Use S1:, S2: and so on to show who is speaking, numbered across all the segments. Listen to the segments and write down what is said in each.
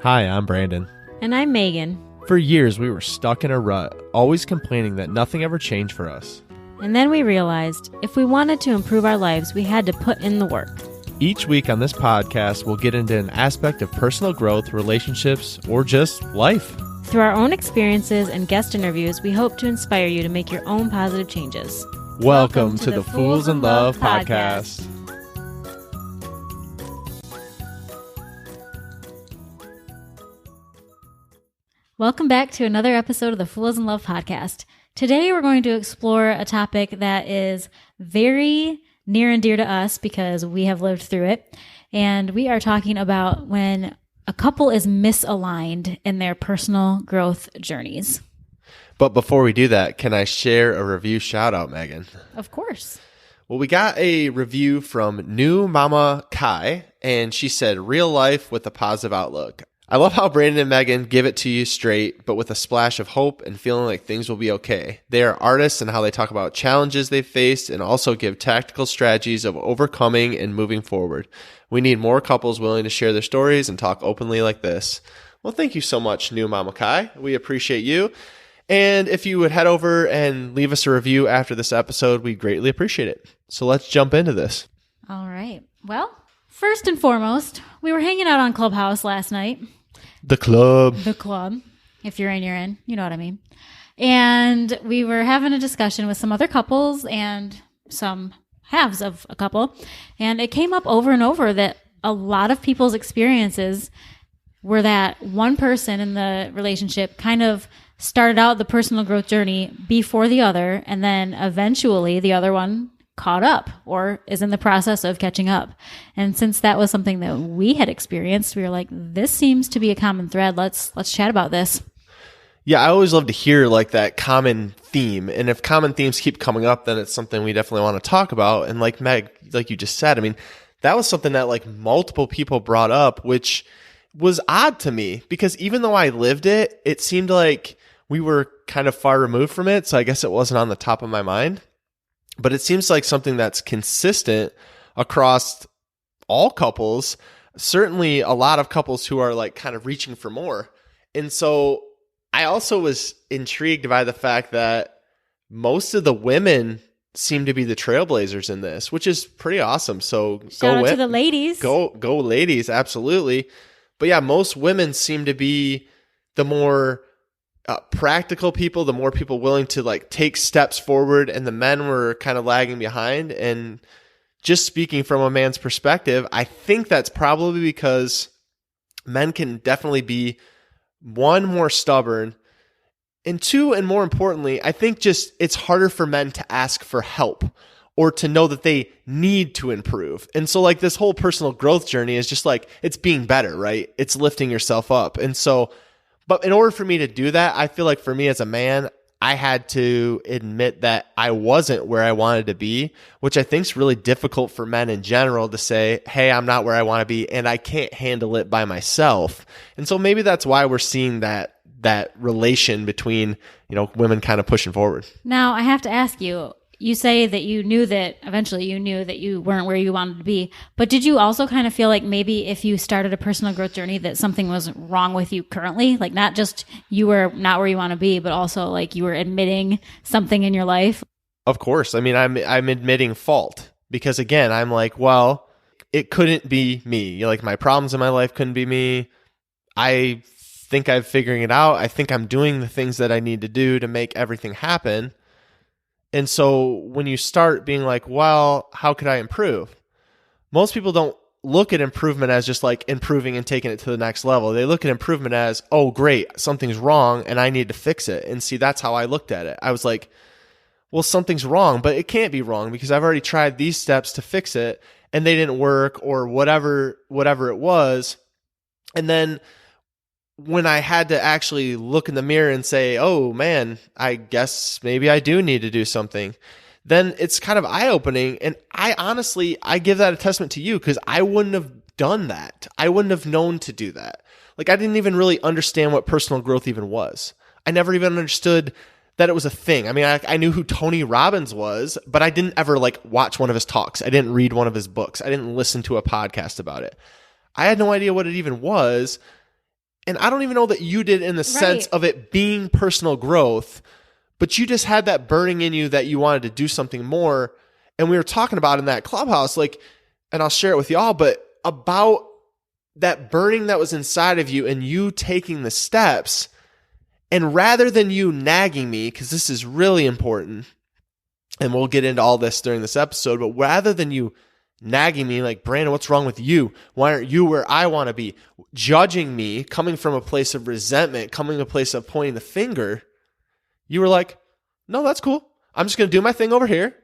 S1: Hi, I'm Brandon.
S2: And I'm Megan.
S1: For years, we were stuck in a rut, always complaining that nothing ever changed for us.
S2: And then we realized if we wanted to improve our lives, we had to put in the work.
S1: Each week on this podcast, we'll get into an aspect of personal growth, relationships, or just life.
S2: Through our own experiences and guest interviews, we hope to inspire you to make your own positive changes.
S1: Welcome to the Fools in Love podcast.
S2: Welcome back to another episode of the Fools in Love podcast. Today we're going to explore a topic that is very near and dear to us because we have lived through it. And we are talking about when a couple is misaligned in their personal growth journeys.
S1: But before we do that, can I share a review shout out, Megan?
S2: Of course.
S1: Well, we got a review from New Mama Kai, and she said, real life with a positive outlook. I love how Brandon and Megan give it to you straight, but with a splash of hope and feeling like things will be okay. They are artists in how they talk about challenges they've faced and also give tactical strategies of overcoming and moving forward. We need more couples willing to share their stories and talk openly like this. Well, thank you so much, New Mama Kai. We appreciate you. And if you would head over and leave us a review after this episode, we'd greatly appreciate it. So let's jump into this.
S2: All right. Well, first and foremost, we were hanging out on Clubhouse last night.
S1: The club.
S2: If you're in, you're in. You know what I mean. And we were having a discussion with some other couples and some halves of a couple. And it came up over and over that a lot of people's experiences were that one person in the relationship kind of started out the personal growth journey before the other. And then eventually the other one caught up or is in the process of catching up. And since that was something that we had experienced, we were like, this seems to be a common thread. Let's chat about this.
S1: Yeah, I always love to hear like that common theme. And if common themes keep coming up, then it's something we definitely want to talk about. And like Meg, like you just said, I mean, that was something that like multiple people brought up, which was odd to me because even though I lived it, it seemed like we were kind of far removed from it. So I guess it wasn't on the top of my mind. But it seems like something that's consistent across all couples, certainly a lot of couples who are like kind of reaching for more. And so I also was intrigued by the fact that most of the women seem to be the trailblazers in this, which is pretty awesome. So
S2: shout out to the ladies.
S1: Go ladies, absolutely. But yeah, most women seem to be the more practical people, the more people willing to like take steps forward, and the men were kind of lagging behind. And just speaking from a man's perspective, I think that's probably because men can definitely be one, more stubborn, and two, and more importantly, I think just it's harder for men to ask for help or to know that they need to improve. And so like this whole personal growth journey is just like, it's being better, right? It's lifting yourself up. And so but in order for me to do that, I feel like for me as a man, I had to admit that I wasn't where I wanted to be, which I think is really difficult for men in general to say, hey, I'm not where I want to be and I can't handle it by myself. And so maybe that's why we're seeing that relation between, women kind of pushing forward.
S2: Now, I have to ask you, you say that you knew that eventually you knew that you weren't where you wanted to be, but did you also kind of feel like maybe if you started a personal growth journey that something was wrong with you currently? Like not just you were not where you want to be, but also like you were admitting something in your life?
S1: Of course. I mean, I'm admitting fault because again, I'm like, well, it couldn't be me. Like my problems in my life couldn't be me. I think I'm figuring it out. I think I'm doing the things that I need to do to make everything happen. And so when you start being like, well, how could I improve? Most people don't look at improvement as just like improving and taking it to the next level. They look at improvement as, oh, great, something's wrong and I need to fix it. And see, that's how I looked at it. I was like, well, something's wrong, but it can't be wrong because I've already tried these steps to fix it and they didn't work or whatever it was. And then when I had to actually look in the mirror and say, oh man, I guess maybe I do need to do something, then it's kind of eye-opening. And I give that a testament to you because I wouldn't have done that. I wouldn't have known to do that. Like I didn't even really understand what personal growth even was. I never even understood that it was a thing. I mean, I knew who Tony Robbins was, but I didn't ever like watch one of his talks. I didn't read one of his books. I didn't listen to a podcast about it. I had no idea what it even was. And I don't even know that you did in the sense of it being personal growth, but you just had that burning in you that you wanted to do something more. And we were talking about in that clubhouse, like, and I'll share it with y'all, but about that burning that was inside of you and you taking the steps. And rather than you nagging me, because this is really important, and we'll get into all this during this episode, but rather than you nagging me like, Brandon, what's wrong with you? Why aren't you where I want to be? Judging me, coming from a place of resentment, coming from a place of pointing the finger, you were like, no, that's cool. I'm just going to do my thing over here.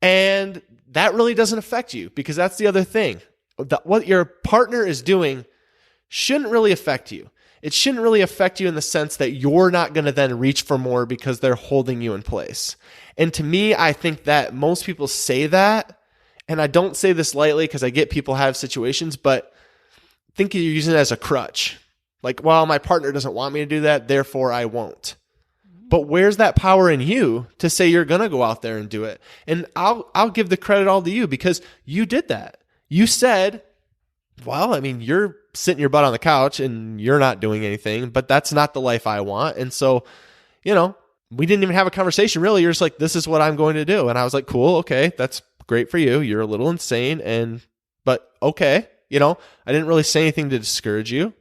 S1: And that really doesn't affect you, because that's the other thing. What your partner is doing shouldn't really affect you. It shouldn't really affect you in the sense that you're not going to then reach for more because they're holding you in place. And to me, I think that most people say that, and I don't say this lightly because I get people have situations, but think you're using it as a crutch. Like, well, my partner doesn't want me to do that, therefore I won't. But where's that power in you to say you're going to go out there and do it? And I'll give the credit all to you, because you did that. You said, well, I mean, you're sitting your butt on the couch and you're not doing anything, but that's not the life I want. And so, we didn't even have a conversation really. You're just like, this is what I'm going to do. And I was like, cool. Okay. That's great for you. You're a little insane. But okay. I didn't really say anything to discourage you,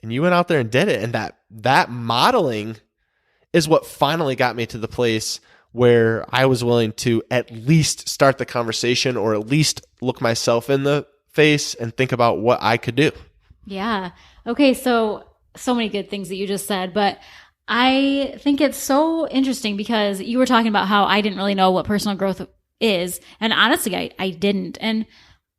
S1: and you went out there and did it. And that modeling is what finally got me to the place where I was willing to at least start the conversation, or at least look myself in the face and think about what I could do.
S2: Yeah. Okay. So many good things that you just said, but I think it's so interesting because you were talking about how I didn't really know what personal growth is. And honestly, I didn't. And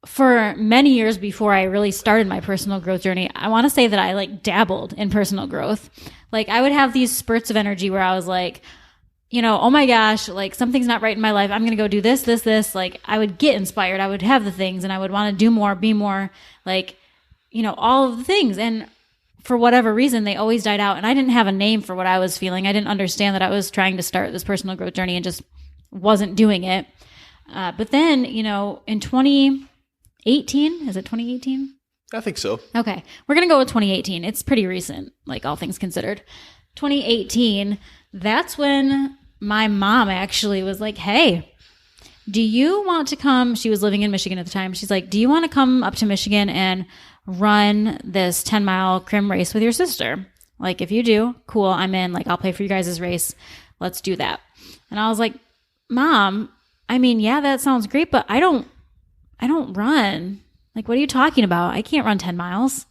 S2: for many years before I really started my personal growth journey, I want to say that I dabbled in personal growth. Like, I would have these spurts of energy where I was like, oh my gosh, something's not right in my life. I'm going to go do this. Like, I would get inspired. I would have the things and I would want to do more, be more, all of the things. And for whatever reason, they always died out. And I didn't have a name for what I was feeling. I didn't understand that I was trying to start this personal growth journey and just wasn't doing it. But then, in 2018, is it 2018?
S1: I think so.
S2: Okay. We're going to go with 2018. It's pretty recent, all things considered. 2018, that's when my mom actually was like, hey, do you want to come? She was living in Michigan at the time. She's like, do you want to come up to Michigan and run this 10-mile crim race with your sister? If you do, cool, I'm in. I'll pay for you guys' race. Let's do that. And I was like, Mom, I mean, yeah, that sounds great, but I don't run. What are you talking about? I can't run 10 miles.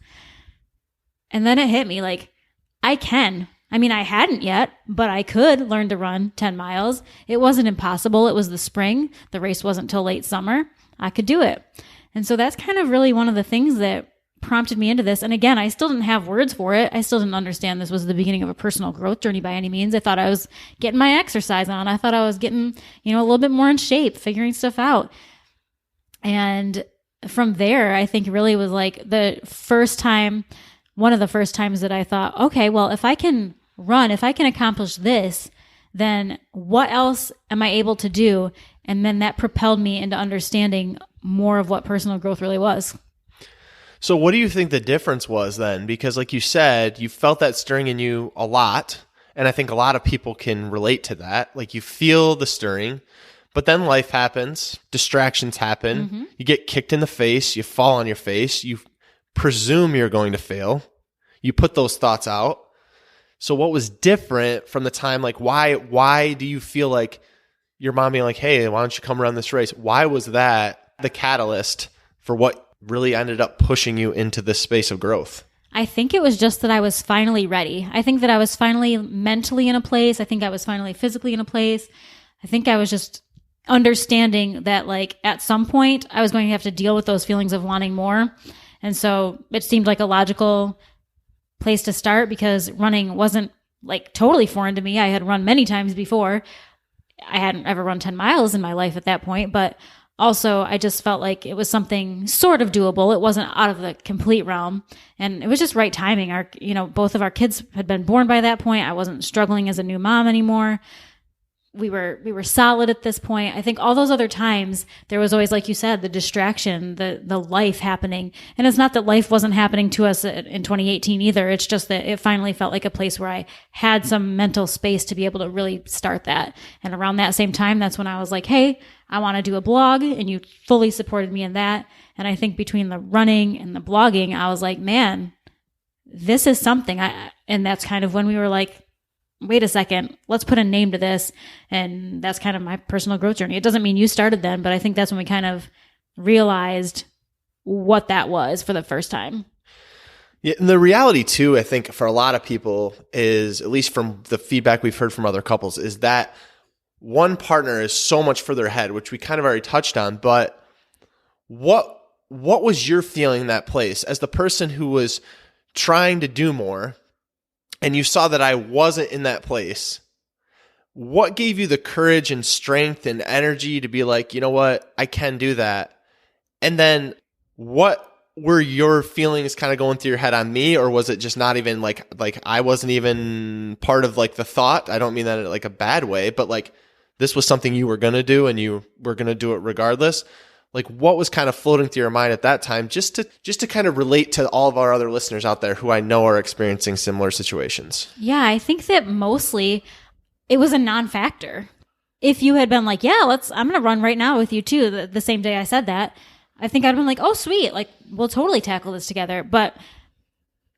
S2: And then it hit me, I can. I mean, I hadn't yet, but I could learn to run 10 miles. It wasn't impossible. It was the spring. The race wasn't till late summer. I could do it. And so that's kind of really one of the things that prompted me into this. And again, I still didn't have words for it. I still didn't understand this was the beginning of a personal growth journey by any means. I thought I was getting my exercise on. I thought I was getting, a little bit more in shape, figuring stuff out. And from there, I think really was one of the first times that I thought, okay, well, if I can run, if I can accomplish this, then what else am I able to do? And then that propelled me into understanding more of what personal growth really was.
S1: So what do you think the difference was then? Because like you said, you felt that stirring in you a lot. And I think a lot of people can relate to that. You feel the stirring, but then life happens, distractions happen, mm-hmm. You get kicked in the face, you fall on your face, you presume you're going to fail, you put those thoughts out. So what was different from the time, why do you feel like your mom being like, hey, why don't you come run this race? Why was that the catalyst for what really ended up pushing you into this space of growth?
S2: I think it was just that I was finally ready. I think that I was finally mentally in a place. I think I was finally physically in a place. I think I was just understanding that at some point I was going to have to deal with those feelings of wanting more. And so it seemed like a logical place to start because running wasn't totally foreign to me. I had run many times before. I hadn't ever run 10 miles in my life at that point, but also I just felt like it was something sort of doable. It wasn't out of the complete realm, and it was just right timing. Both of our kids had been born by that point. I wasn't struggling as a new mom anymore. we were solid at this point. I think all those other times there was always, like you said, the distraction, the life happening. And it's not that life wasn't happening to us in 2018 either. It's just that it finally felt like a place where I had some mental space to be able to really start that. And around that same time, that's when I was like, hey, I want to do a blog, and you fully supported me in that. And I think between the running and the blogging, I was like, man, this is something. And that's kind of when we were like, wait a second, let's put a name to this. And that's kind of my personal growth journey. It doesn't mean you started then, but I think that's when we kind of realized what that was for the first time.
S1: Yeah, and the reality too, I think for a lot of people is, at least from the feedback we've heard from other couples, is that one partner is so much further ahead, which we kind of already touched on. But what was your feeling in that place as the person who was trying to do more, and you saw that I wasn't in that place? What gave you the courage and strength and energy to be like, you know what, I can do that? And then what were your feelings kind of going through your head on me? Or was it just not even like I wasn't even part of like the thought? I don't mean that in like a bad way, but like this was something you were going to do and you were going to do it regardless. Like what was kind of floating through your mind at that time, just to kind of relate to all of our other listeners out there who I know are experiencing similar situations?
S2: Yeah, I think that mostly it was a non-factor. If you had been like, yeah, I'm going to run right now with you too, the same day I said that, I think I'd have been like, oh, sweet, like we'll totally tackle this together. But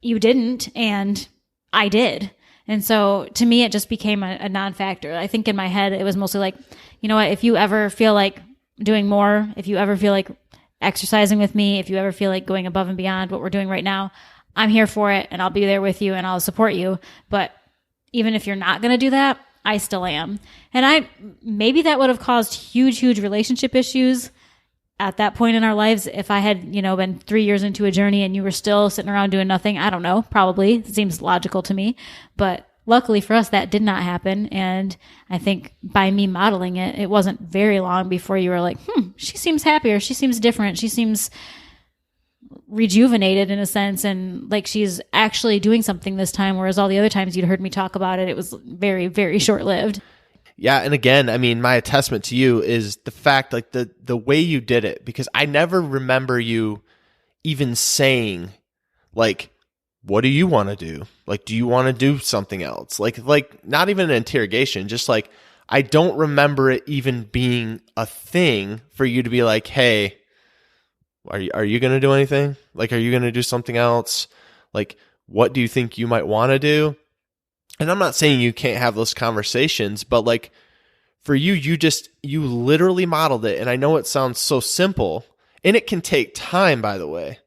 S2: you didn't, and I did. And so to me, it just became a non-factor. I think in my head, it was mostly like, you know what, if you ever feel like doing more, if you ever feel like exercising with me, if you ever feel like going above and beyond what we're doing right now, I'm here for it, and I'll be there with you and I'll support you. But even if you're not going to do that, I still am. And maybe that would have caused huge, huge relationship issues at that point in our lives. If I had, been 3 years into a journey and you were still sitting around doing nothing, I don't know, probably. It seems logical to me. But luckily for us, that did not happen. And I think by me modeling it, it wasn't very long before you were like, she seems happier. She seems different. She seems rejuvenated in a sense. And like she's actually doing something this time. Whereas all the other times you'd heard me talk about it, it was very, very short-lived.
S1: Yeah. And again, I mean, my attestment to you is the fact, like the way you did it, because I never remember you even saying like, what do you want to do? Like, do you want to do something else? Like not even an interrogation, just like, I don't remember it even being a thing for you to be like, hey, are you going to do anything? Like, are you going to do something else? Like, what do you think you might want to do? And I'm not saying you can't have those conversations, but like for you, you literally modeled it. And I know it sounds so simple, and it can take time, by the way.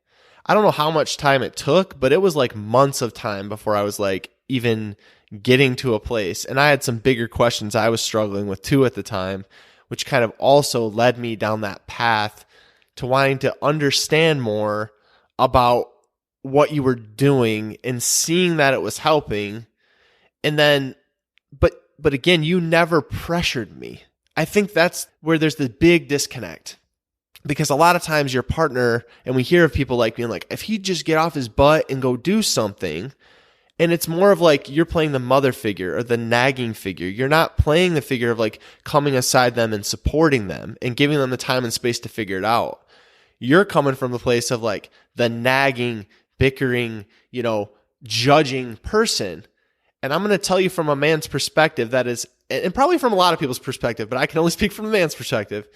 S1: I don't know how much time it took, but it was like months of time before I was like even getting to a place. And I had some bigger questions I was struggling with too at the time, which kind of also led me down that path to wanting to understand more about what you were doing and seeing that it was helping. And then, but again, you never pressured me. I think that's where there's the big disconnect. Because a lot of times your partner, and we hear of people like being like, if he'd just get off his butt and go do something, and it's more of like you're playing the mother figure or the nagging figure. You're not playing the figure of like coming aside them and supporting them and giving them the time and space to figure it out. You're coming from the place of like the nagging, bickering, judging person. And I'm going to tell you from a man's perspective that is, and probably from a lot of people's perspective, but I can only speak from a man's perspective.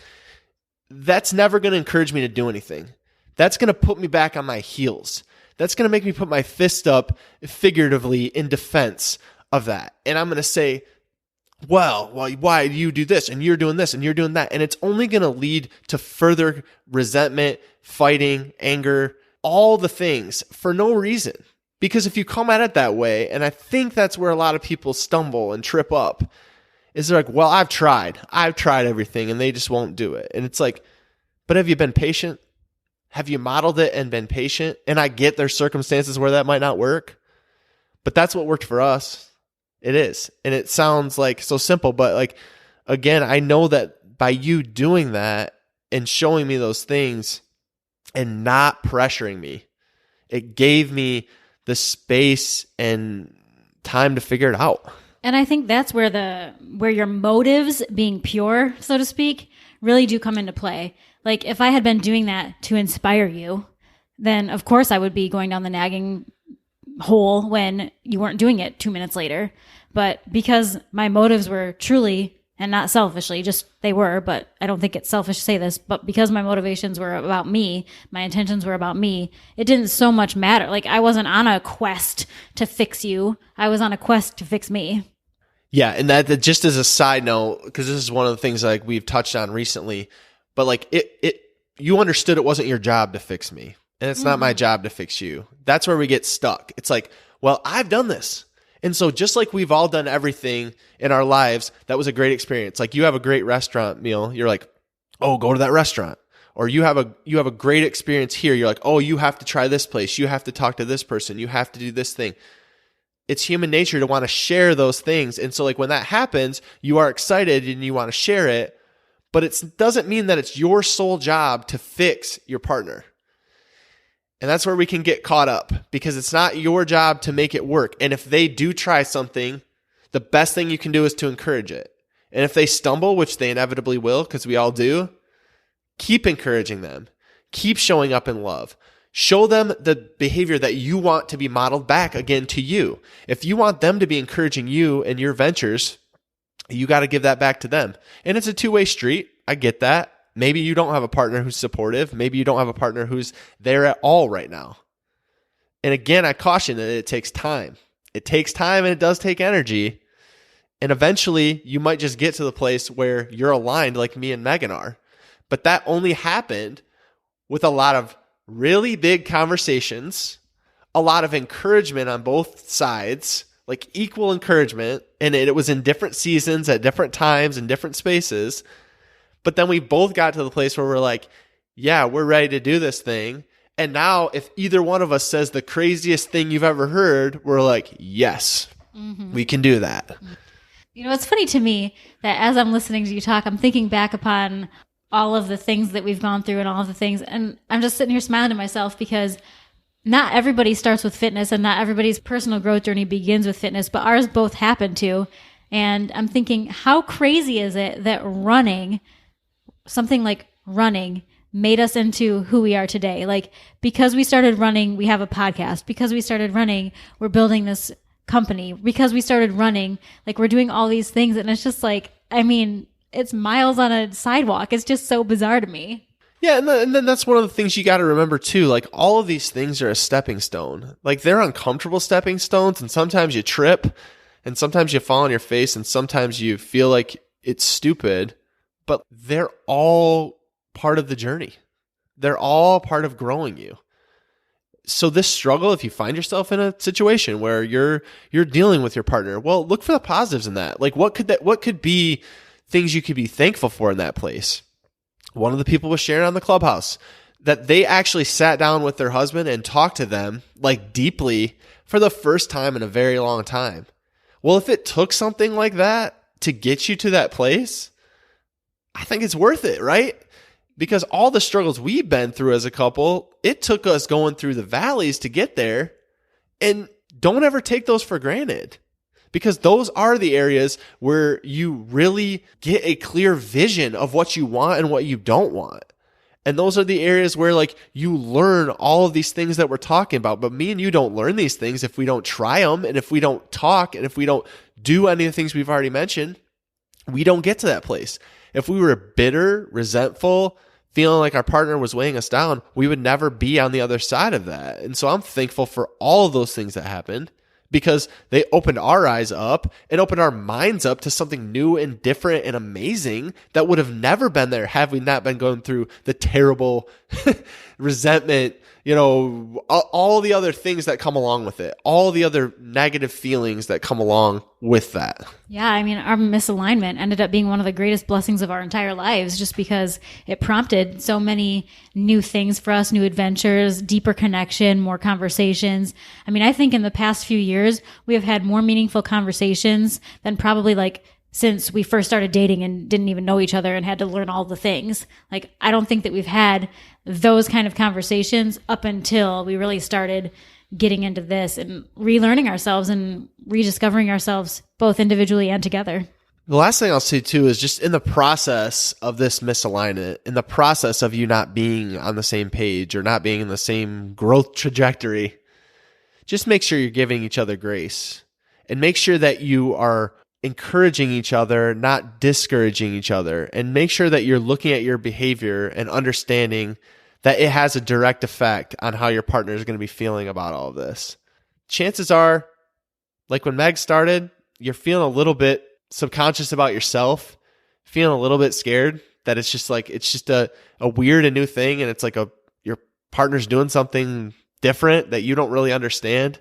S1: That's never going to encourage me to do anything. That's going to put me back on my heels. That's going to make me put my fist up figuratively in defense of that. And I'm going to say, well, why do you do this? And you're doing this and you're doing that. And it's only going to lead to further resentment, fighting, anger, all the things for no reason. Because if you come at it that way, and I think that's where a lot of people stumble and trip up, is they're like, well, I've tried everything and they just won't do it. And it's like, but have you been patient? Have you modeled it and been patient? And I get there's circumstances where that might not work, but that's what worked for us. It is. And it sounds like so simple, but like, again, I know that by you doing that and showing me those things and not pressuring me, it gave me the space and time to figure it out.
S2: And I think that's where your motives being pure, so to speak, really do come into play. Like if I had been doing that to inspire you, then of course I would be going down the nagging hole when you weren't doing it 2 minutes later. But because my motives were truly, and not selfishly, just they were, but I don't think it's selfish to say this, but because my motivations were about me, my intentions were about me, it didn't so much matter. Like I wasn't on a quest to fix you. I was on a quest to fix me.
S1: Yeah, and that just as a side note, because this is one of the things like we've touched on recently, but like you understood it wasn't your job to fix me, and it's not my job to fix you. That's where we get stuck. It's like, well, I've done this. And so just like we've all done everything in our lives, that was a great experience. Like you have a great restaurant meal, you're like, oh, go to that restaurant. Or you have a great experience here. You're like, oh, you have to try this place. You have to talk to this person. You have to do this thing. It's human nature to want to share those things. And so like when that happens, you are excited and you want to share it, but it doesn't mean that it's your sole job to fix your partner. And that's where we can get caught up because it's not your job to make it work. And if they do try something, the best thing you can do is to encourage it. And if they stumble, which they inevitably will, because we all do, keep encouraging them. Keep showing up in love. Show them the behavior that you want to be modeled back again to you. If you want them to be encouraging you in your ventures, you got to give that back to them. And it's a two-way street. I get that. Maybe you don't have a partner who's supportive. Maybe you don't have a partner who's there at all right now. And again, I caution that it takes time. It takes time and it does take energy. And eventually you might just get to the place where you're aligned like me and Megan are. But that only happened with a lot of really big conversations, a lot of encouragement on both sides, like equal encouragement. And it was in different seasons at different times and different spaces. But then we both got to the place where we're like, yeah, we're ready to do this thing. And now if either one of us says the craziest thing you've ever heard, we're like, yes, we can do that.
S2: You know, it's funny to me that as I'm listening to you talk, I'm thinking back upon all of the things that we've gone through and all of the things. And I'm just sitting here smiling to myself because not everybody starts with fitness and not everybody's personal growth journey begins with fitness, but ours both happen to. And I'm thinking, how crazy is it that something like running made us into who we are today? Like, because we started running, we have a podcast. Because we started running, we're building this company. Because we started running, like we're doing all these things. And it's just like, I mean, it's miles on a sidewalk. It's just so bizarre to me.
S1: Yeah, and then that's one of the things you got to remember too. Like all of these things are a stepping stone. Like they're uncomfortable stepping stones, and sometimes you trip, and sometimes you fall on your face, and sometimes you feel like it's stupid. But they're all part of the journey. They're all part of growing you. So this struggle, if you find yourself in a situation where you're dealing with your partner, well, look for the positives in that. Like what could be things you could be thankful for in that place? One of the people was sharing on the Clubhouse that they actually sat down with their husband and talked to them like deeply for the first time in a very long time. Well, if it took something like that to get you to that place, I think it's worth it, right? Because all the struggles we've been through as a couple, it took us going through the valleys to get there. And don't ever take those for granted, because those are the areas where you really get a clear vision of what you want and what you don't want. And those are the areas where like you learn all of these things that we're talking about. But me and you don't learn these things if we don't try them, and if we don't talk, and if we don't do any of the things we've already mentioned. We don't get to that place. If we were bitter, resentful, feeling like our partner was weighing us down, we would never be on the other side of that. And so I'm thankful for all of those things that happened, because they opened our eyes up and opened our minds up to something new and different and amazing that would have never been there had we not been going through the terrible resentment, all the other things that come along with it, all the other negative feelings that come along with that.
S2: Yeah, I mean, our misalignment ended up being one of the greatest blessings of our entire lives, just because it prompted so many new things for us, new adventures, deeper connection, more conversations. I mean, I think in the past few years, we have had more meaningful conversations than probably like since we first started dating and didn't even know each other and had to learn all the things. Like, I don't think that we've had those kind of conversations up until we really started getting into this and relearning ourselves and rediscovering ourselves both individually and together.
S1: The last thing I'll say too is just in the process of this misalignment, in the process of you not being on the same page or not being in the same growth trajectory, just make sure you're giving each other grace and make sure that you are encouraging each other, not discouraging each other, and make sure that you're looking at your behavior and understanding that it has a direct effect on how your partner is going to be feeling about all of this. Chances are, like when Meg started, you're feeling a little bit subconscious about yourself, feeling a little bit scared that it's just a weird and new thing, and it's like your partner's doing something different that you don't really understand.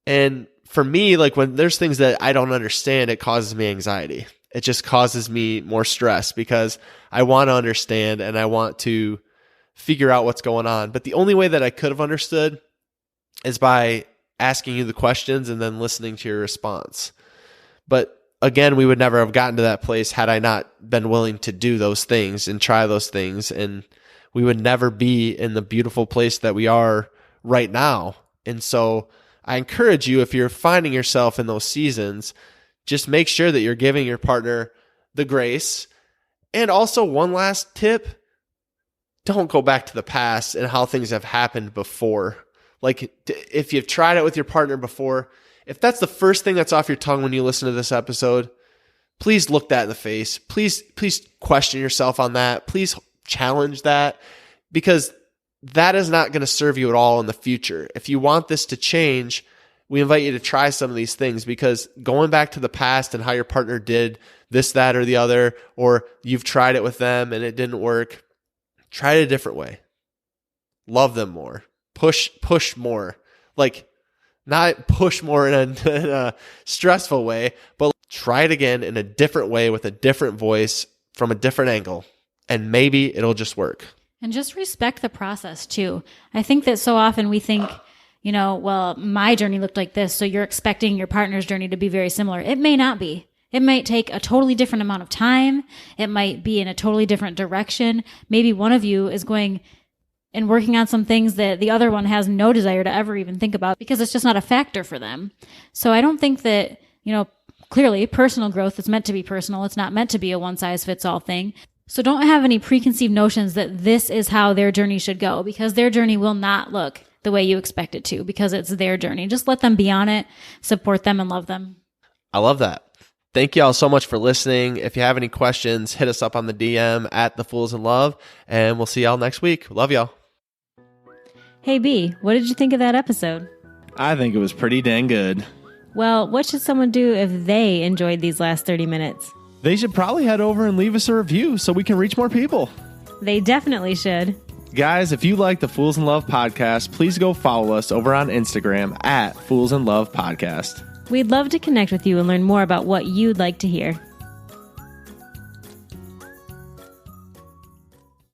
S1: And for me, like when there's things that I don't understand, it causes me anxiety. It just causes me more stress because I want to understand and I want to figure out what's going on. But the only way that I could have understood is by asking you the questions and then listening to your response. But again, we would never have gotten to that place had I not been willing to do those things and try those things. And we would never be in the beautiful place that we are right now. And so I encourage you, if you're finding yourself in those seasons, just make sure that you're giving your partner the grace. And also one last tip, don't go back to the past and how things have happened before. Like if you've tried it with your partner before, if that's the first thing that's off your tongue when you listen to this episode, please look that in the face. Please question yourself on that. Please challenge that, because that is not going to serve you at all in the future. If you want this to change, we invite you to try some of these things, because going back to the past and how your partner did this, that, or the other, or you've tried it with them and it didn't work, try it a different way. Love them more. Push more. Like, not push more in a stressful way, but try it again in a different way with a different voice from a different angle, and maybe it'll just work.
S2: And just respect the process too. I think that so often we think, well, my journey looked like this, so you're expecting your partner's journey to be very similar. It may not be. It might take a totally different amount of time. It might be in a totally different direction. Maybe one of you is going and working on some things that the other one has no desire to ever even think about because it's just not a factor for them. So I don't think that, clearly personal growth is meant to be personal. It's not meant to be a one-size-fits-all thing. So don't have any preconceived notions that this is how their journey should go, because their journey will not look the way you expect it to, because it's their journey. Just let them be on it, support them, and love them.
S1: I love that. Thank you all so much for listening. If you have any questions, hit us up on the DM at The Fools in Love, and we'll see y'all next week. Love y'all.
S2: Hey B, what did you think of that episode?
S3: I think it was pretty dang good.
S2: Well, what should someone do if they enjoyed these last 30 minutes?
S3: They should probably head over and leave us a review so we can reach more people.
S2: They definitely should.
S3: Guys, if you like the Fools in Love podcast, please go follow us over on Instagram at Fools in Love Podcast.
S2: We'd love to connect with you and learn more about what you'd like to hear.